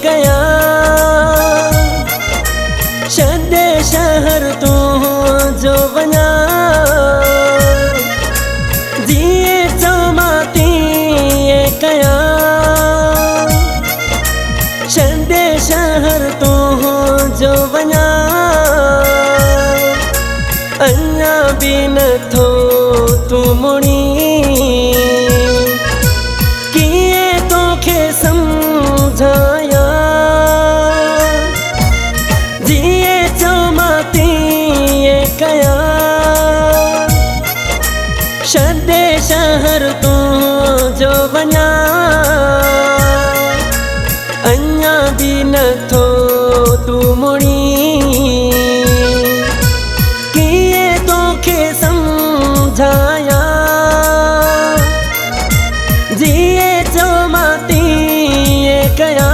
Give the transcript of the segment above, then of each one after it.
कया छॾे शहर तू जो वञा जीअं चवां तीअं कया छॾे शहर तू जो वञा अञा बि नथो तू मुड़ी कीअं तोखे सम्झाया जीअं चवां तीअं कया छॾे शहर तू जो वञा अञा बि नथो तू मुड़ी समझाया जीअं चवां तीअं कया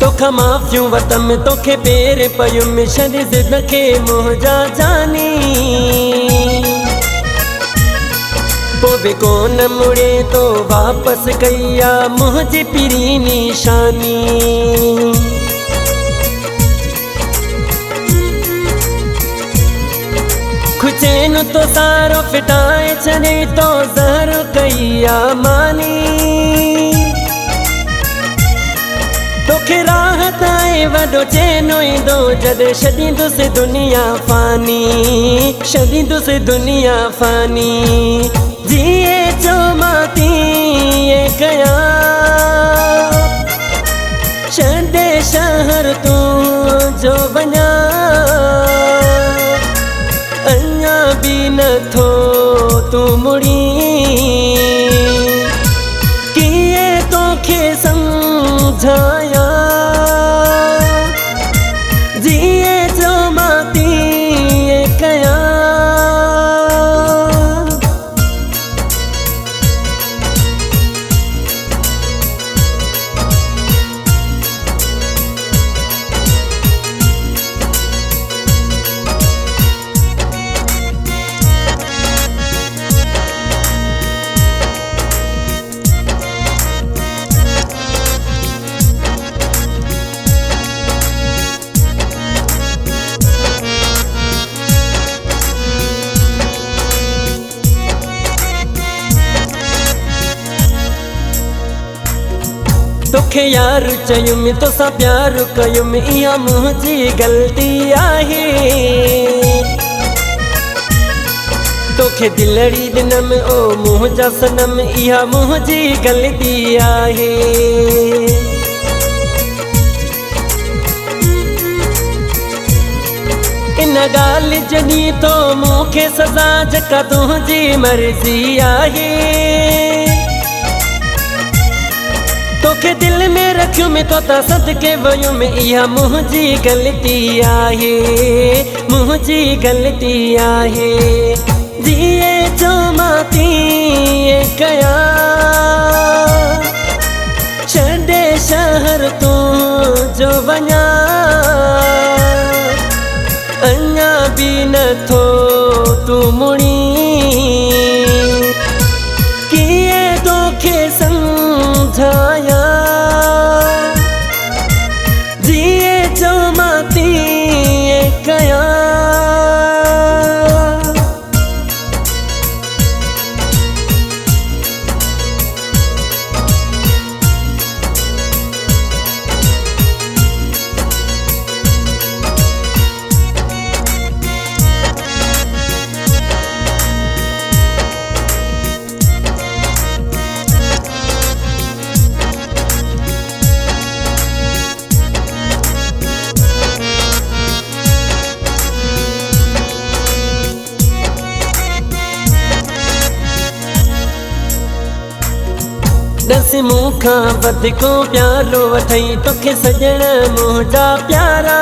तोखा माफ़ियूं वतम तोखे पेर पयुम छॾ ज़िद खे मुंहिंजा जानी पोइ बि कोन मुड़े तो वापसि कई आ मुंहिंजी पीरी निशानी खुचेन तो सारो फिटाए छॾे तो ज़हर कई आ मानी तोखे राहत आहे वॾो चैनो ईंदो जॾहिं छॾींदुसि दुनिया फानी छॾींदुसि दुनिया फानी जीअं चवां तीअं कया छॾे शहर तू जो वञा अञा बि नथो तू मुड़ी कीअं तोखे समझाया जीअं चवां तीअं कया तोखे यार चयुम तोसां प्यार कयुम इहा मुंहिंजी ग़लती आहे तोखे दिलड़ी ॾिनम ओ मुंहिंजा सनम इहा मुंहिंजी ग़लती आहे इन ॻाल्हि जॾहिं तो मूंखे सज़ा जेका तुंहिंजी मर्ज़ी आहे तोखे दिल में रखियुम तो ता सदके वयुम इहा मुंहिंजी ग़लती आहे मुंहिंजी ग़लती आहे जीअं चवां तीअं कया छॾे शहर तू जो वञा अञा बि नथो तू मुड़ी कीअं तोखे समझाया जीअं चवां तीअं कया मूंखां वधिको प्यारो वठई तोखे सजण मुंहिंजा प्यारा।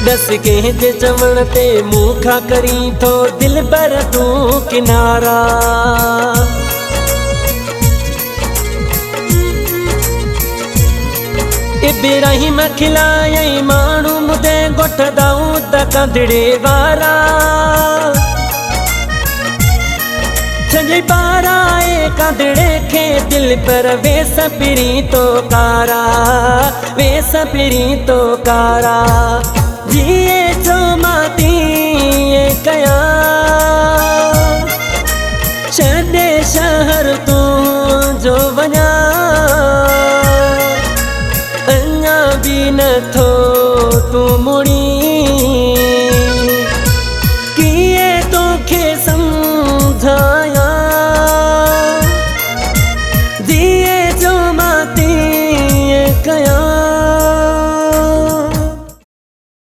दस कंहिंजे चवण ते मूंखां करी थो दिल बर तूं किनारा। इब्राहिम खिलायई माण्हू मुदे ॻोठ दाऊद कंदड़े वारा। छंजे पाराए कंदड़े खे दिल पर वेस पिरी तो कारा, वेस पिरी तो कारा। जिए जो माती कया छॾे शहर तूं जो वञा अञा भी नथो